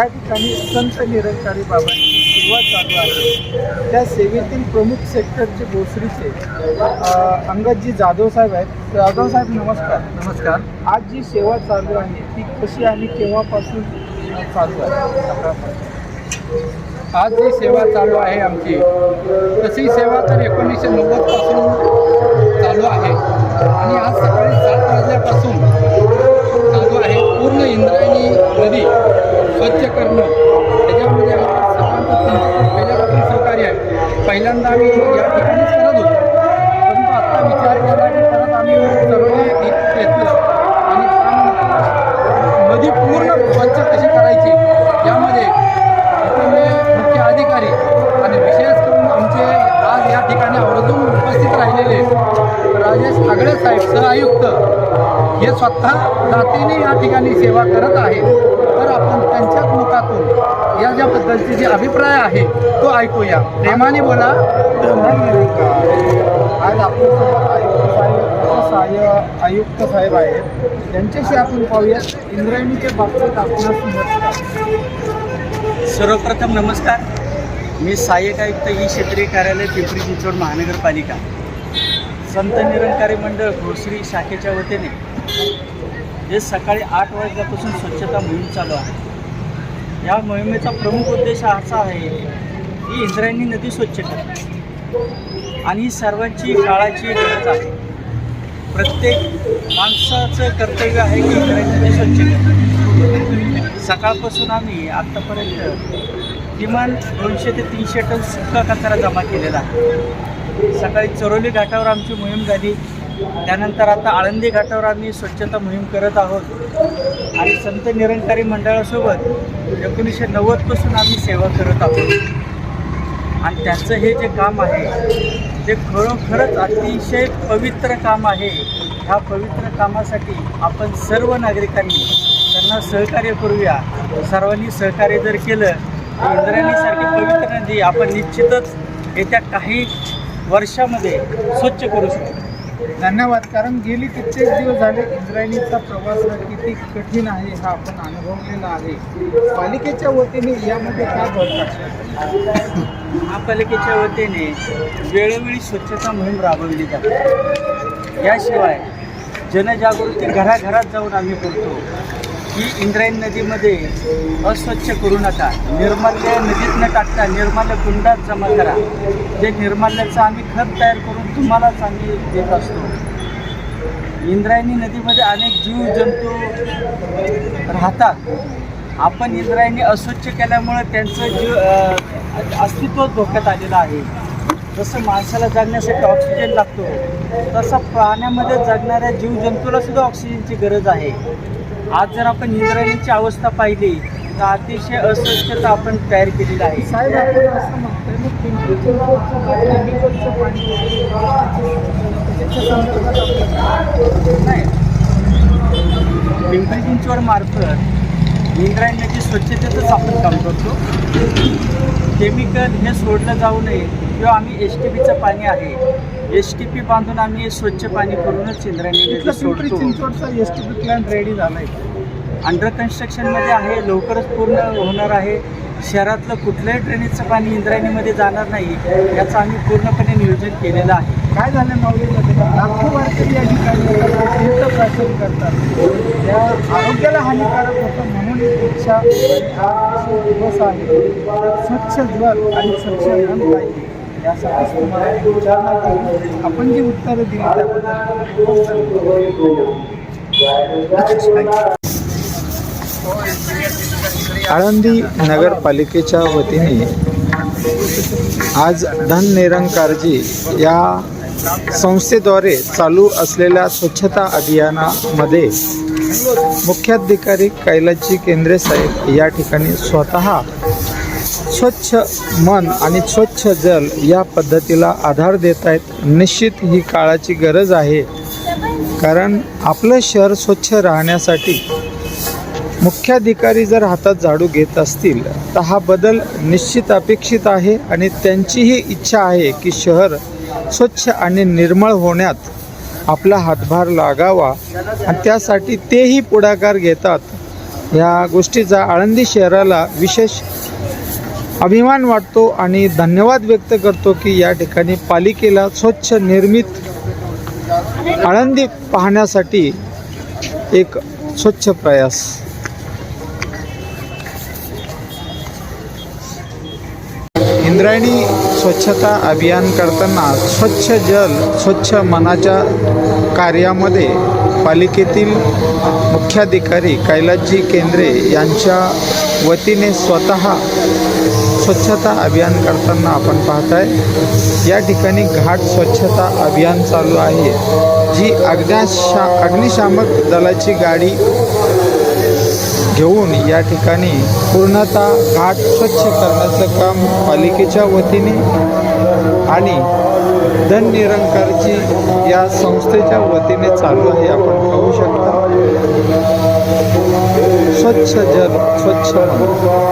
त्या ठिकाणी संत निरंकारी बाबांची सेवा चालू आहे। त्या सेवेतील प्रमुख सेक्टरचे भोसरीचे अंगदजी जाधव साहेब आहेत। जाधव साहेब नमस्कार। नमस्कार। आज जी सेवा चालू आहे ती कशी आणि केव्हापासून चालू आहे? आज जी सेवा चालू आहे आमची तशी सेवा तर 1990 पासून चालू आहे आणि आज सकाळी 7 वाजल्यापासून चालू आहे। पूर्ण इंद्रायणी नदी स्वच्छ करणं त्याच्यामध्ये सर्वांचं पहिल्यापासून सहकार्य आहे। पहिल्यांदा आम्ही या ठिकाणीच करत होतो, परंतु आता विचार केला की परत आम्ही सर्वांनी घेतलं आणि त्यानंतर नदी पूर्ण स्वच्छ कशी करायची यामध्ये मुख्य अधिकारी आणि विशेष करून आमचे आज या ठिकाणी आवर्जून उपस्थित राहिलेले राजेश आगळे साहेब सहआयुक्त हे स्वतः जातीने या ठिकाणी सेवा करत आहे। तर आपण त्यांच्याच मुखातून या ज्या बद्दलचे जे अभिप्राय आहे तो ऐकूया। प्रेमाने बोला। आज आपल्यासोबत आयुक्त साहेब आहेत, त्यांच्याशी आपण पाहूया इंद्रायणीच्या बाबतीत आपणास। सर्वप्रथम नमस्कार। मी सहाय्यक आयुक्त ई क्षेत्रीय कार्यालय पिंपरी चिंचवड महानगरपालिका संत निरंकारी मंडळ भोसरी शाखेच्या वतीने हे सकाळी 8 वाजल्यापासून स्वच्छता मोहीम चालू आहे। या मोहिमेचा प्रमुख उद्देश असा आहे की इंद्रायणी नदी स्वच्छ करणे आणि ही सर्वांची काळाची गरज आहे। प्रत्येक माणसाचं कर्तव्य आहे की इंद्रायणी नदी स्वच्छ करणे। सकाळपासून आम्ही आत्तापर्यंत किमान 200 ते 300 टन सुका कचरा जमा केलेला आहे। सकाळी चरोली घाटावर आमची मोहीम झाली, त्यानंतर आता आळंदी घाटावर आम्ही स्वच्छता मोहीम करत आहोत आणि संत निरंकारी मंडळासोबत 1990 पासून आम्ही सेवा करत आहोत आणि त्यांचं हे जे काम आहे ते खरोखरच अतिशय पवित्र काम आहे। ह्या पवित्र कामासाठी आपण सर्व नागरिकांनी त्यांना सहकार्य करूया। सर्वांनी सहकार्य जर केलं तर इंद्रायणीसारखी पवित्र नदी आपण निश्चितच येत्या काही वर्षामध्ये स्वच्छ करू शकतो। धन्यवाद। कारण गेली कित्येक दिवस झाले इंद्रायणीचा प्रवास किती कठीण आहे हा आपण अनुभवलेला आहे। पालिकेच्या वतीने यामध्ये काय भर? महापालिकेच्या वतीने वेळोवेळी स्वच्छता मोहीम राबवली जाते। याशिवाय जनजागृती घराघरात जाऊन आम्ही करतो की इंद्रायणी नदीमध्ये अस्वच्छ करू नका, निर्माल्य नदीत न टाकता निर्माल्य कुंडात जमा करा। जे निर्माल्याचं आम्ही खत तयार करून तुम्हालाच आम्ही देत असतो। इंद्रायणी नदीमध्ये अनेक जीवजंतू राहतात। आपण इंद्रायणी अस्वच्छ केल्यामुळे त्यांचं अस्तित्व धोक्यात आलेलं आहे। जसं माणसाला जगण्यासाठी ऑक्सिजन लागतो तसं प्राण्यामध्ये जगणाऱ्या जीवजंतूला सुद्धा ऑक्सिजनची गरज आहे। आज जर आपण इंद्रायणीची अवस्था पाहिली तर अतिशय अस्वच्छता आपण तयार केलेली आहे। साहेब आपण असं म्हणतोय मग पिंपरी चिंचवडचं केमिकलचं पाणी नाही, पिंपरी चिंचवड मार्फत इंद्रायणीची स्वच्छतेतच आपण काम करतो। केमिकल हे सोडलं जाऊ नये किंवा आम्ही STPचं पाणी आहे STP बांधून आम्ही स्वच्छ पाणी करूनच इंद्रायणी नदी सोडतो। चिंचवडचा STP प्लॅन रेडी झाला आहे, अंडर कन्स्ट्रक्शनमध्ये आहे, लवकरच पूर्ण होणार आहे। शहरातलं कुठल्याही ड्रेनेजचं पाणी इंद्रायणीमध्ये जाणार नाही याचं आम्ही पूर्णपणे नियोजन केलेलं आहे। काय झालं माऊलीमध्ये लाखो वारकरी या ठिकाणी तीर्थदर्शन करतात, त्या आरोग्याला हानिकारक होतं म्हणून इच्छा दिवस आहे स्वच्छ जल आणि स्वच्छ मन पाहिजे यासाठी तुम्हाला विचारणा केली। आपण जी उत्तरं दिली त्याबद्दल आळंदी नगरपालिकेच्या वतीने आज धन निरंकारजी या संस्थेद्वारे चालू असलेल्या स्वच्छता अभियानामध्ये मुख्याधिकारी कैलासजी केंद्रे साहेब या ठिकाणी स्वतः स्वच्छ मन आणि स्वच्छ जल या पद्धतीला आधार देत आहेत। निश्चित ही काळाची गरज आहे, कारण आपलं शहर स्वच्छ राहण्यासाठी मुख्याधिकारी जर हातात झाडू घेत असतील तर हा बदल निश्चित अपेक्षित आहे आणि त्यांचीही इच्छा आहे की शहर स्वच्छ आणि निर्मळ होण्यात आपला हातभार लागावा आणि त्यासाठी तेही पुढाकार घेतात। या गोष्टीचा आळंदी शहराला विशेष अभिमान वाटतो आणि धन्यवाद व्यक्त करतो की या ठिकाणी पालिकेला स्वच्छ निर्मित आळंदी पाहण्यासाठी एक स्वच्छ प्रयास. इंद्रायणी स्वच्छता अभियान करताना स्वच्छ जल स्वच्छ मनाच्या कार्यामध्ये पालिकेतील मुख्याधिकारी कैलासजी केंद्रे यांच्या वतीने स्वतः स्वच्छता अभियान करताना आपण पाहताय. या ठिकाणी घाट स्वच्छता अभियान चालू आहे, जी अग्निशामक दलाची गाडी घेऊन या ठिकाणी पूर्णतः घाट स्वच्छ करण्याचं काम पालिकेच्या वतीने आणि धननिरंकारची या संस्थेच्या वतीने चालू आहे. आपण पाहू शकता स्वच्छ जल स्वच्छ मन.